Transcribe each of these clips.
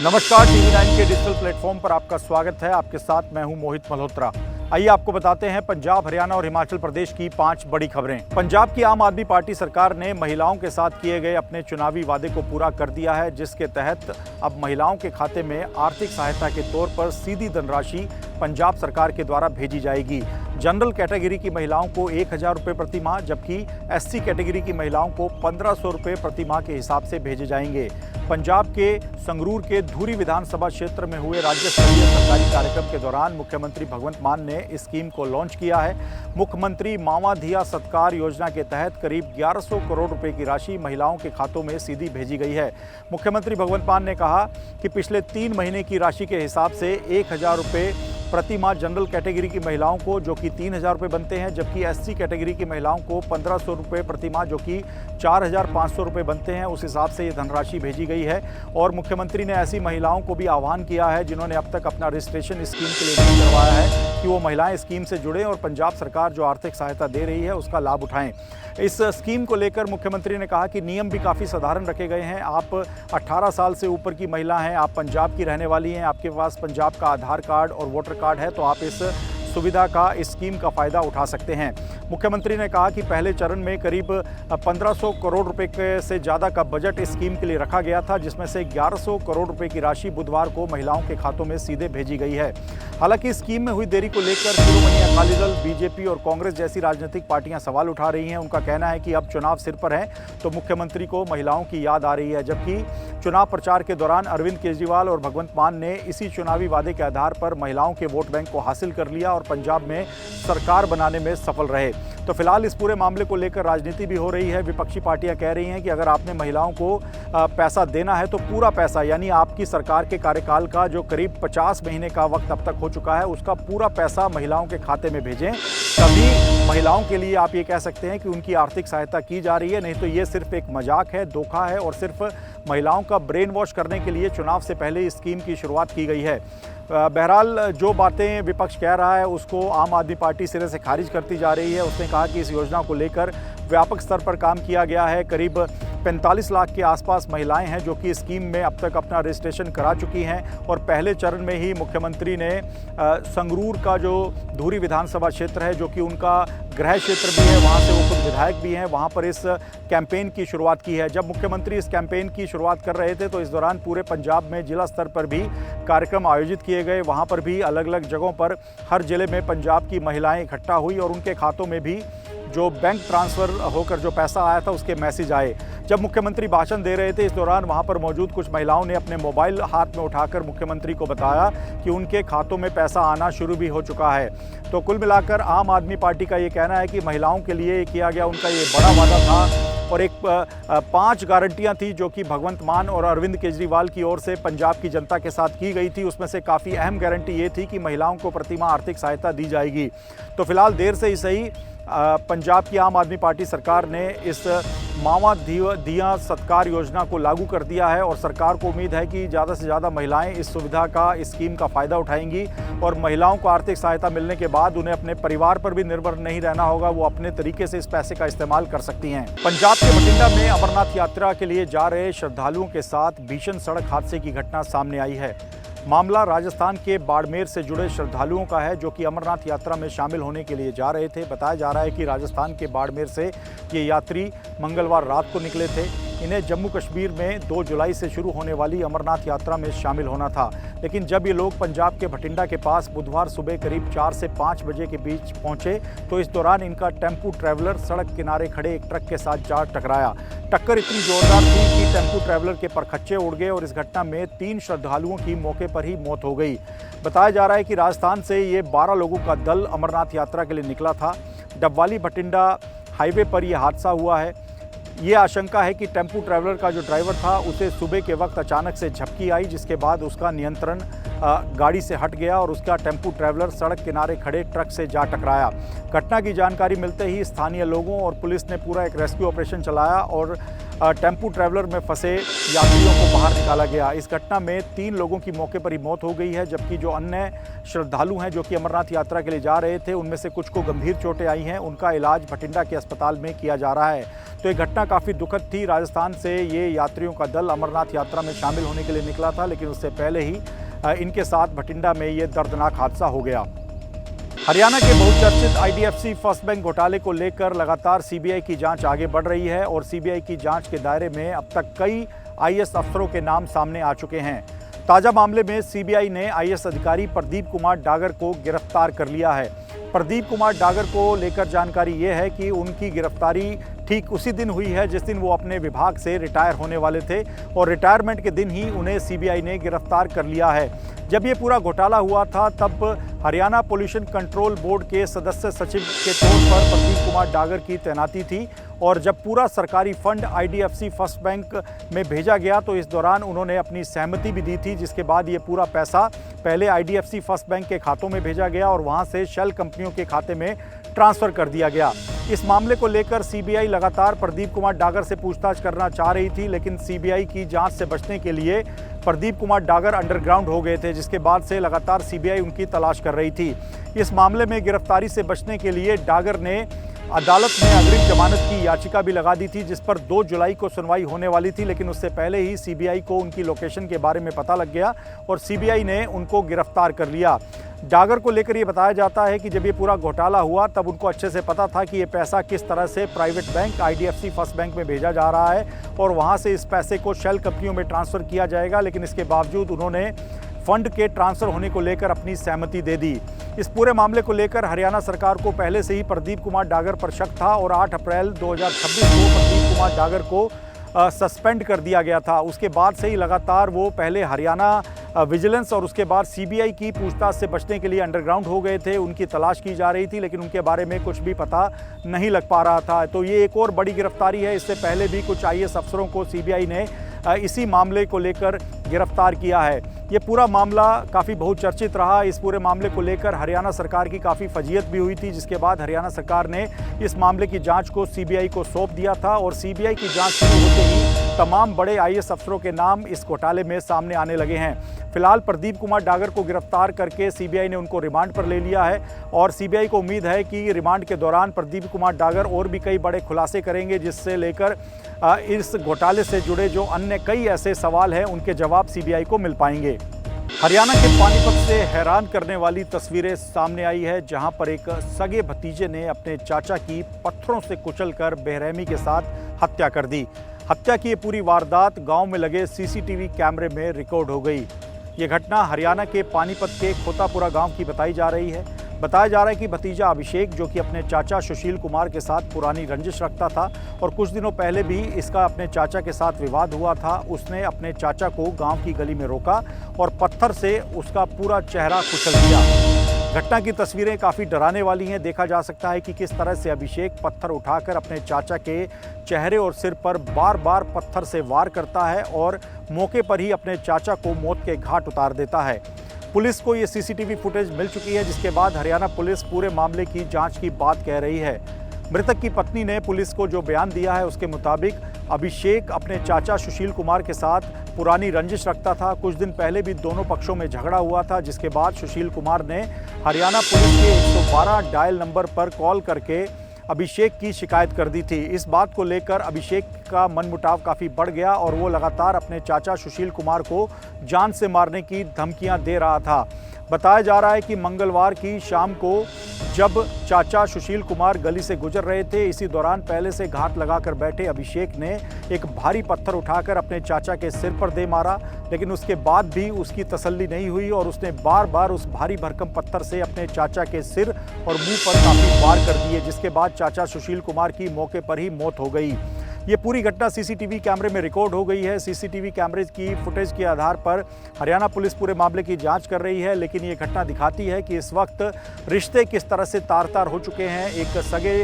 नमस्कार, TV9 के digital platform पर आपका स्वागत है। आपके साथ मैं हूं मोहित मल्होत्रा। आइए आपको बताते हैं पंजाब, हरियाणा और हिमाचल प्रदेश की 5 बड़ी खबरें। पंजाब की आम आदमी पार्टी सरकार ने महिलाओं के साथ किए गए अपने चुनावी वादे को पूरा कर दिया है, जिसके तहत अब महिलाओं के खाते में आर्थिक सहायता के तौर पर सीधी धनराशि पंजाब सरकार के द्वारा भेजी जाएगी। जनरल कैटेगरी की महिलाओं को 1000 रुपये प्रति माह, जबकि SC कैटेगरी की महिलाओं को 1500 रुपये प्रति माह के हिसाब से भेजे जाएंगे। पंजाब के संगरूर के धूरी विधानसभा क्षेत्र में हुए राज्य स्तरीय सरकारी कार्यक्रम के दौरान मुख्यमंत्री भगवंत मान ने इस स्कीम को लॉन्च किया है। मुख्यमंत्री मावा धिया सत्कार योजना के तहत करीब 1100 करोड़ रुपए की राशि महिलाओं के खातों में सीधी भेजी गई है। मुख्यमंत्री भगवंत मान ने कहा कि पिछले 3 महीने की राशि के हिसाब से 1000 रुपये प्रति माह जनरल कैटेगरी की महिलाओं को, जो कि 3000 रुपये बनते हैं, जबकि SC कैटेगरी की महिलाओं को 1500 रुपये प्रति माह, जो कि 4500 रुपये बनते हैं, उस हिसाब से ये धनराशि भेजी गई है। और मुख्यमंत्री ने ऐसी महिलाओं को भी आह्वान किया है जिन्होंने अब तक अपना रजिस्ट्रेशन स्कीम के लिए नहीं करवाया है कि वो महिलाएं स्कीम से जुड़ें और पंजाब सरकार जो आर्थिक सहायता दे रही है उसका लाभ उठाएं। इस स्कीम को लेकर मुख्यमंत्री ने कहा कि नियम भी काफ़ी साधारण रखे गए हैं। आप 18 साल से ऊपर की महिला हैं, आप पंजाब की रहने वाली हैं, आपके पास पंजाब का आधार कार्ड और वोटर कार्ड है, तो आप इस सुविधा का, इस स्कीम का फ़ायदा उठा सकते हैं। मुख्यमंत्री ने कहा कि पहले चरण में करीब 1500 करोड़ रुपए से ज़्यादा का बजट इस स्कीम के लिए रखा गया था, जिसमें से 1100 करोड़ रुपए की राशि बुधवार को महिलाओं के खातों में सीधे भेजी गई है। हालांकि इस स्कीम में हुई देरी को लेकर शिरोमणि अकाली दल, BJP और कांग्रेस जैसी राजनीतिक पार्टियां सवाल उठा रही हैं। उनका कहना है कि अब चुनाव सिर पर है तो मुख्यमंत्री को महिलाओं की याद आ रही है, जबकि चुनाव प्रचार के दौरान अरविंद केजरीवाल और भगवंत मान ने इसी चुनावी वादे के आधार पर महिलाओं के वोट बैंक को हासिल कर लिया और पंजाब में सरकार बनाने में सफल रहे। तो फिलहाल इस पूरे मामले को लेकर राजनीति भी हो रही है। विपक्षी पार्टियां कह रही हैं कि अगर आपने महिलाओं को पैसा देना है तो पूरा पैसा, यानी आपकी सरकार के कार्यकाल का जो करीब 50 महीने का वक्त अब तक हो चुका है, उसका पूरा पैसा महिलाओं के खाते में भेजें। तभी महिलाओं के लिए आप ये कह सकते हैं कि उनकी आर्थिक सहायता की जा रही है, नहीं तो ये सिर्फ एक मजाक है, धोखा है और सिर्फ महिलाओं का ब्रेन वॉश करने के लिए चुनाव से पहले इस स्कीम की शुरुआत की गई है। बहरहाल जो बातें विपक्ष कह रहा है उसको आम आदमी पार्टी सिरे से खारिज करती जा रही है। उसने कहा कि इस योजना को लेकर व्यापक स्तर पर काम किया गया है। करीब 45 लाख के आसपास महिलाएं हैं जो कि स्कीम में अब तक अपना रजिस्ट्रेशन करा चुकी हैं और पहले चरण में ही मुख्यमंत्री ने संगरूर का जो धूरी विधानसभा क्षेत्र है, जो कि उनका गृह क्षेत्र भी है, वहां से वो खुद विधायक भी हैं, वहां पर इस कैंपेन की शुरुआत की है। जब मुख्यमंत्री इस कैंपेन की शुरुआत कर रहे थे तो इस दौरान पूरे पंजाब में जिला स्तर पर भी कार्यक्रम आयोजित किए गए। वहां पर भी अलग अलग जगहों पर हर जिले में पंजाब की महिलाएं इकट्ठा हुई और उनके खातों में भी जो बैंक ट्रांसफ़र होकर जो पैसा आया था उसके मैसेज आए। जब मुख्यमंत्री भाषण दे रहे थे इस दौरान वहां पर मौजूद कुछ महिलाओं ने अपने मोबाइल हाथ में उठाकर मुख्यमंत्री को बताया कि उनके खातों में पैसा आना शुरू भी हो चुका है। तो कुल मिलाकर आम आदमी पार्टी का ये कहना है कि महिलाओं के लिए किया गया उनका ये बड़ा वादा था और एक 5 गारंटियां थी जो कि भगवंत मान और अरविंद केजरीवाल की ओर से पंजाब की जनता के साथ की गई थी। उसमें से काफ़ी अहम गारंटी ये थी कि महिलाओं को प्रतिमाह आर्थिक सहायता दी जाएगी। तो फिलहाल देर से ही सही पंजाब की आम आदमी पार्टी सरकार ने इस मावा धिया सत्कार योजना को लागू कर दिया है और सरकार को उम्मीद है कि ज़्यादा से ज़्यादा महिलाएं इस सुविधा का, इस स्कीम का फ़ायदा उठाएंगी और महिलाओं को आर्थिक सहायता मिलने के बाद उन्हें अपने परिवार पर भी निर्भर नहीं रहना होगा, वो अपने तरीके से इस पैसे का इस्तेमाल कर सकती हैं। पंजाब के बठिंडा में अमरनाथ यात्रा के लिए जा रहे श्रद्धालुओं के साथ भीषण सड़क हादसे की घटना सामने आई है। मामला राजस्थान के बाड़मेर से जुड़े श्रद्धालुओं का है जो कि अमरनाथ यात्रा में शामिल होने के लिए जा रहे थे। बताया जा रहा है कि राजस्थान के बाड़मेर से ये यात्री मंगलवार रात को निकले थे। इन्हें जम्मू कश्मीर में 2 जुलाई से शुरू होने वाली अमरनाथ यात्रा में शामिल होना था, लेकिन जब ये लोग पंजाब के बठिंडा के पास बुधवार सुबह करीब 4 से 5 बजे के बीच पहुंचे तो इस दौरान इनका टेम्पू ट्रैवलर सड़क किनारे खड़े एक ट्रक के साथ जा टकराया। टक्कर इतनी जोरदार थी कि टेम्पू ट्रैवलर के परखच्चे उड़ गए और इस घटना में 3 श्रद्धालुओं की मौके पर ही मौत हो गई। बताया जा रहा है कि राजस्थान से ये 12 लोगों का दल अमरनाथ यात्रा के लिए निकला था। डबवाली बठिंडा हाईवे पर यह हादसा हुआ है। ये आशंका है कि टेम्पू ट्रैवलर का जो ड्राइवर था उसे सुबह के वक्त अचानक से झपकी आई, जिसके बाद उसका नियंत्रण गाड़ी से हट गया और उसका टेम्पू ट्रैवलर सड़क किनारे खड़े ट्रक से जा टकराया। घटना की जानकारी मिलते ही स्थानीय लोगों और पुलिस ने पूरा एक रेस्क्यू ऑपरेशन चलाया और टेम्पू ट्रैवलर में फंसे यात्रियों को बाहर निकाला गया। इस घटना में 3 लोगों की मौके पर ही मौत हो गई है, जबकि जो अन्य श्रद्धालु हैं जो कि अमरनाथ यात्रा के लिए जा रहे थे, उनमें से कुछ को गंभीर चोटें आई हैं। उनका इलाज भटिंडा के अस्पताल में किया जा रहा है। तो ये घटना काफ़ी दुखद थी। राजस्थान से ये यात्रियों का दल अमरनाथ यात्रा में शामिल होने के लिए निकला था, लेकिन उससे पहले ही इनके साथ भटिंडा में ये दर्दनाक हादसा हो गया। हरियाणा के बहुचर्चित आईडीएफसी फर्स्ट बैंक घोटाले को लेकर लगातार सीबीआई की जांच आगे बढ़ रही है और सीबीआई की जांच के दायरे में अब तक कई आईएएस अफसरों के नाम सामने आ चुके हैं। ताज़ा मामले में सीबीआई ने आईएएस अधिकारी प्रदीप कुमार डागर को गिरफ्तार कर लिया है। प्रदीप कुमार डागर को लेकर जानकारी ये है कि उनकी गिरफ्तारी ठीक उसी दिन हुई है जिस दिन वो अपने विभाग से रिटायर होने वाले थे और रिटायरमेंट के दिन ही उन्हें सीबीआई ने गिरफ्तार कर लिया है। जब ये पूरा घोटाला हुआ था तब हरियाणा पोल्यूशन कंट्रोल बोर्ड के सदस्य सचिव के तौर पर प्रदीप कुमार डागर की तैनाती थी और जब पूरा सरकारी फंड आईडीएफसी फर्स्ट बैंक में भेजा गया तो इस दौरान उन्होंने अपनी सहमति भी दी थी, जिसके बाद ये पूरा पैसा पहले आईडीएफसी फर्स्ट बैंक के खातों में भेजा गया और वहां से शेल कंपनियों के खाते में ट्रांसफ़र कर दिया गया। इस मामले को लेकर सीबीआई लगातार प्रदीप कुमार डागर से पूछताछ करना चाह रही थी, लेकिन सीबीआई की जांच से बचने के लिए प्रदीप कुमार डागर अंडरग्राउंड हो गए थे, जिसके बाद से लगातार सीबीआई उनकी तलाश कर रही थी। इस मामले में गिरफ्तारी से बचने के लिए डागर ने अदालत में अग्रिम जमानत की याचिका भी लगा दी थी, जिस पर 2 जुलाई को सुनवाई होने वाली थी, लेकिन उससे पहले ही सीबीआई को उनकी लोकेशन के बारे में पता लग गया और सीबीआई ने उनको गिरफ्तार कर लिया। डागर को लेकर ये बताया जाता है कि जब ये पूरा घोटाला हुआ तब उनको अच्छे से पता था कि ये पैसा किस तरह से private bank IDFC first bank में भेजा जा रहा है और वहाँ से इस पैसे को शेल कंपनियों में ट्रांसफ़र किया जाएगा, लेकिन इसके बावजूद उन्होंने फंड के ट्रांसफ़र होने को लेकर अपनी सहमति दे दी। इस पूरे मामले को लेकर हरियाणा सरकार को पहले से ही प्रदीप कुमार डागर पर शक था और 8 अप्रैल 2026 को प्रदीप कुमार डागर को सस्पेंड कर दिया गया था। उसके बाद से ही लगातार वो पहले हरियाणा विजिलेंस और उसके बाद सीबीआई की पूछताछ से बचने के लिए अंडरग्राउंड हो गए थे। उनकी तलाश की जा रही थी, लेकिन उनके बारे में कुछ भी पता नहीं लग पा रहा था। तो ये एक और बड़ी गिरफ्तारी है। इससे पहले भी कुछ आईएएस अफसरों को सीबीआई ने इसी मामले को लेकर गिरफ्तार किया है। ये पूरा मामला काफ़ी बहुचर्चित रहा। इस पूरे मामले को लेकर हरियाणा सरकार की काफ़ी फजीयत भी हुई थी, जिसके बाद हरियाणा सरकार ने इस मामले की जांच को सीबीआई को सौंप दिया था और सीबीआई की जांच शुरू होते ही तमाम बड़े आईएएस अफसरों के नाम इस घोटाले में सामने आने लगे हैं। फिलहाल प्रदीप कुमार डागर को गिरफ्तार करके सीबीआई ने उनको रिमांड पर ले लिया है और सीबीआई को उम्मीद है कि रिमांड के दौरान प्रदीप कुमार डागर और भी कई बड़े खुलासे करेंगे, जिससे लेकर इस घोटाले से जुड़े जो अन्य कई ऐसे सवाल हैं उनके जवाब सीबीआई को मिल पाएंगे। हरियाणा के पानीपत से हैरान करने वाली तस्वीरें सामने आई है, जहां पर एक सगे भतीजे ने अपने चाचा की पत्थरों से कुचलकर बेरहमी के साथ हत्या कर दी। हत्या की ये पूरी वारदात गांव में लगे सीसीटीवी कैमरे में रिकॉर्ड हो गई। ये घटना हरियाणा के पानीपत के खोतापुरा गांव की बताई जा रही है। बताया जा रहा है कि भतीजा अभिषेक, जो कि अपने चाचा सुशील कुमार के साथ पुरानी रंजिश रखता था और कुछ दिनों पहले भी इसका अपने चाचा के साथ विवाद हुआ था, उसने अपने चाचा को गांव की गली में रोका और पत्थर से उसका पूरा चेहरा कुचल दिया। घटना की तस्वीरें काफ़ी डराने वाली हैं। देखा जा सकता है कि किस तरह से अभिषेक पत्थर उठाकर अपने चाचा के चेहरे और सिर पर बार बार पत्थर से वार करता है और मौके पर ही अपने चाचा को मौत के घाट उतार देता है। पुलिस को ये सीसीटीवी फुटेज मिल चुकी है, जिसके बाद हरियाणा पुलिस पूरे मामले की जांच की बात कह रही है। मृतक की पत्नी ने पुलिस को जो बयान दिया है उसके मुताबिक अभिषेक अपने चाचा सुशील कुमार के साथ पुरानी रंजिश रखता था। कुछ दिन पहले भी दोनों पक्षों में झगड़ा हुआ था, जिसके बाद सुशील कुमार ने हरियाणा पुलिस के 112 डायल नंबर पर कॉल करके अभिषेक की शिकायत कर दी थी। इस बात को लेकर अभिषेक का मनमुटाव काफ़ी बढ़ गया और वो लगातार अपने चाचा सुशील कुमार को जान से मारने की धमकियां दे रहा था। बताया जा रहा है कि मंगलवार की शाम को जब चाचा सुशील कुमार गली से गुजर रहे थे, इसी दौरान पहले से घात लगाकर बैठे अभिषेक ने एक भारी पत्थर उठाकर अपने चाचा के सिर पर दे मारा, लेकिन उसके बाद भी उसकी तसल्ली नहीं हुई और उसने बार बार उस भारी भरकम पत्थर से अपने चाचा के सिर और मुंह पर काफ़ी वार कर दिए, जिसके बाद चाचा सुशील कुमार की मौके पर ही मौत हो गई। ये पूरी घटना सीसीटीवी कैमरे में रिकॉर्ड हो गई है। सीसीटीवी कैमरे की फुटेज के आधार पर हरियाणा पुलिस पूरे मामले की जांच कर रही है, लेकिन ये घटना दिखाती है कि इस वक्त रिश्ते किस तरह से तार-तार हो चुके हैं। एक सगे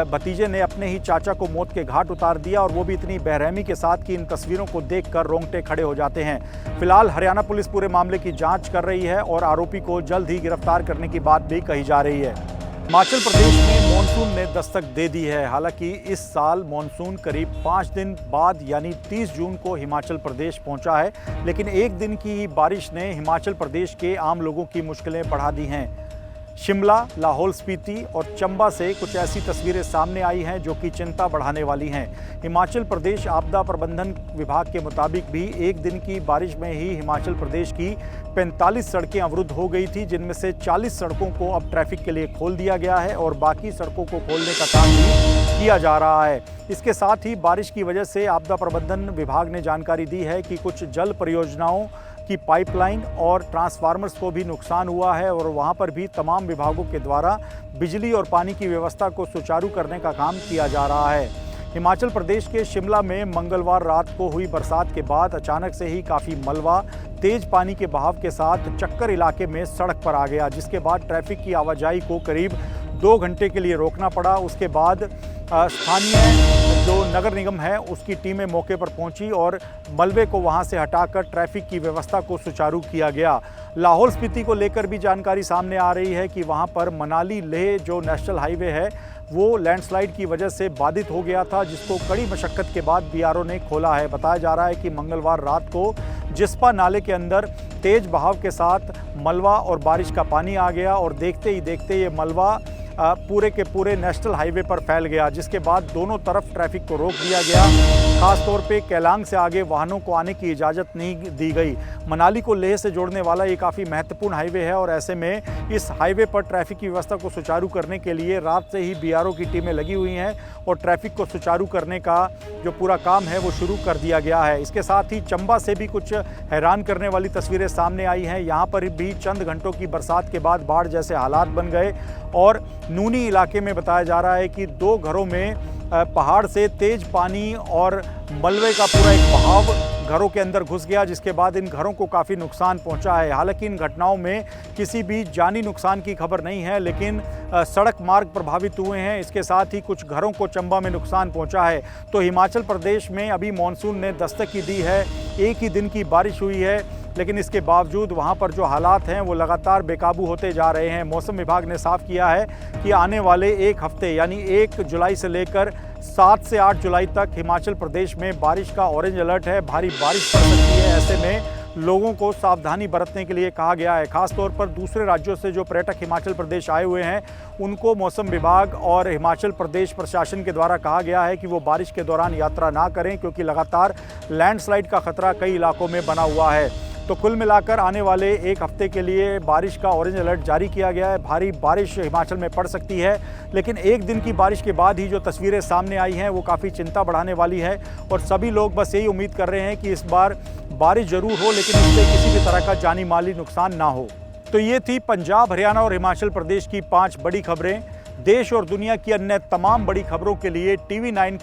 भतीजे ने अपने ही चाचा को मौत के घाट उतार दिया और वो भी इतनी बेरहमी के साथ कि इन तस्वीरों को देखकर रोंगटे खड़े हो जाते हैं। फिलहाल हरियाणा पुलिस पूरे मामले की जाँच कर रही है और आरोपी को जल्द ही गिरफ्तार करने की बात भी कही जा रही है। हिमाचल प्रदेश में मॉनसून ने दस्तक दे दी है। हालांकि इस साल मॉनसून करीब 5 दिन बाद यानी 30 जून को हिमाचल प्रदेश पहुंचा है, लेकिन एक दिन की बारिश ने हिमाचल प्रदेश के आम लोगों की मुश्किलें बढ़ा दी हैं। शिमला, लाहौल स्पीति और चंबा से कुछ ऐसी तस्वीरें सामने आई हैं जो कि चिंता बढ़ाने वाली हैं। हिमाचल प्रदेश आपदा प्रबंधन विभाग के मुताबिक भी एक दिन की बारिश में ही हिमाचल प्रदेश की 45 सड़कें अवरुद्ध हो गई थी, जिनमें से 40 सड़कों को अब ट्रैफिक के लिए खोल दिया गया है और बाकी सड़कों को खोलने का काम भी किया जा रहा है। इसके साथ ही बारिश की वजह से आपदा प्रबंधन विभाग ने जानकारी दी है कि कुछ जल परियोजनाओं की पाइपलाइन और ट्रांसफार्मर्स को भी नुकसान हुआ है और वहां पर भी तमाम विभागों के द्वारा बिजली और पानी की व्यवस्था को सुचारू करने का काम किया जा रहा है। हिमाचल प्रदेश के शिमला में मंगलवार रात को हुई बरसात के बाद अचानक से ही काफ़ी मलबा तेज पानी के बहाव के साथ चक्कर इलाके में सड़क पर आ गया, जिसके बाद ट्रैफिक की आवाजाही को करीब 2 घंटे के लिए रोकना पड़ा। उसके बाद स्थानीय जो नगर निगम है उसकी टीमें मौके पर पहुंची और मलबे को वहां से हटाकर ट्रैफिक की व्यवस्था को सुचारू किया गया। लाहौल स्पीति को लेकर भी जानकारी सामने आ रही है कि वहां पर मनाली लेह जो नेशनल हाईवे है वो लैंडस्लाइड की वजह से बाधित हो गया था, जिसको कड़ी मशक्कत के बाद बीआरओ ने खोला है। बताया जा रहा है कि मंगलवार रात को जिस्पा नाले के अंदर तेज बहाव के साथ मलबा और बारिश का पानी आ गया और देखते ही देखते ये मलबा पूरे के पूरे नेशनल हाईवे पर फैल गया, जिसके बाद दोनों तरफ ट्रैफिक को रोक दिया गया। खासतौर पे केलांग से आगे वाहनों को आने की इजाज़त नहीं दी गई। मनाली को लेह से जोड़ने वाला ये काफ़ी महत्वपूर्ण हाईवे है और ऐसे में इस हाईवे पर ट्रैफिक की व्यवस्था को सुचारू करने के लिए रात से ही बीआरओ की टीमें लगी हुई हैं और ट्रैफिक को सुचारू करने का जो पूरा काम है वो शुरू कर दिया गया है। इसके साथ ही चंबा से भी कुछ हैरान करने वाली तस्वीरें सामने आई हैं। यहाँ पर भी चंद घंटों की बरसात के बाद बाढ़ जैसे हालात बन गए और नूनी इलाके में बताया जा रहा है कि 2 घरों में पहाड़ से तेज पानी और मलबे का पूरा एक बहाव घरों के अंदर घुस गया, जिसके बाद इन घरों को काफ़ी नुकसान पहुंचा है। हालांकि इन घटनाओं में किसी भी जानी नुकसान की खबर नहीं है, लेकिन सड़क मार्ग प्रभावित हुए हैं। इसके साथ ही कुछ घरों को चंबा में नुकसान पहुंचा है। तो हिमाचल प्रदेश में अभी मानसून ने दस्तक की दी है। एक ही दिन की बारिश हुई है, लेकिन इसके बावजूद वहाँ पर जो हालात हैं वो लगातार बेकाबू होते जा रहे हैं। मौसम विभाग ने साफ किया है कि आने वाले एक हफ्ते यानी 1 जुलाई से लेकर 7 से 8 जुलाई तक हिमाचल प्रदेश में बारिश का ऑरेंज अलर्ट है। भारी बारिश पड़ सकती है। ऐसे में लोगों को सावधानी बरतने के लिए कहा गया है। खासतौर पर दूसरे राज्यों से जो पर्यटक हिमाचल प्रदेश आए हुए हैं उनको मौसम विभाग और हिमाचल प्रदेश प्रशासन के द्वारा कहा गया है कि वो बारिश के दौरान यात्रा ना करें, क्योंकि लगातार लैंडस्लाइड का खतरा कई इलाकों में बना हुआ है। तो कुल मिलाकर आने वाले एक हफ्ते के लिए बारिश का ऑरेंज अलर्ट जारी किया गया है। भारी बारिश हिमाचल में पड़ सकती है, लेकिन एक दिन की बारिश के बाद ही जो तस्वीरें सामने आई हैं वो काफ़ी चिंता बढ़ाने वाली है और सभी लोग बस यही उम्मीद कर रहे हैं कि इस बार बारिश जरूर हो, लेकिन इससे किसी भी तरह का जानी माली नुकसान ना हो। तो ये थी पंजाब, हरियाणा और हिमाचल प्रदेश की 5 बड़ी खबरें। देश और दुनिया की अन्य तमाम बड़ी खबरों के लिए TV9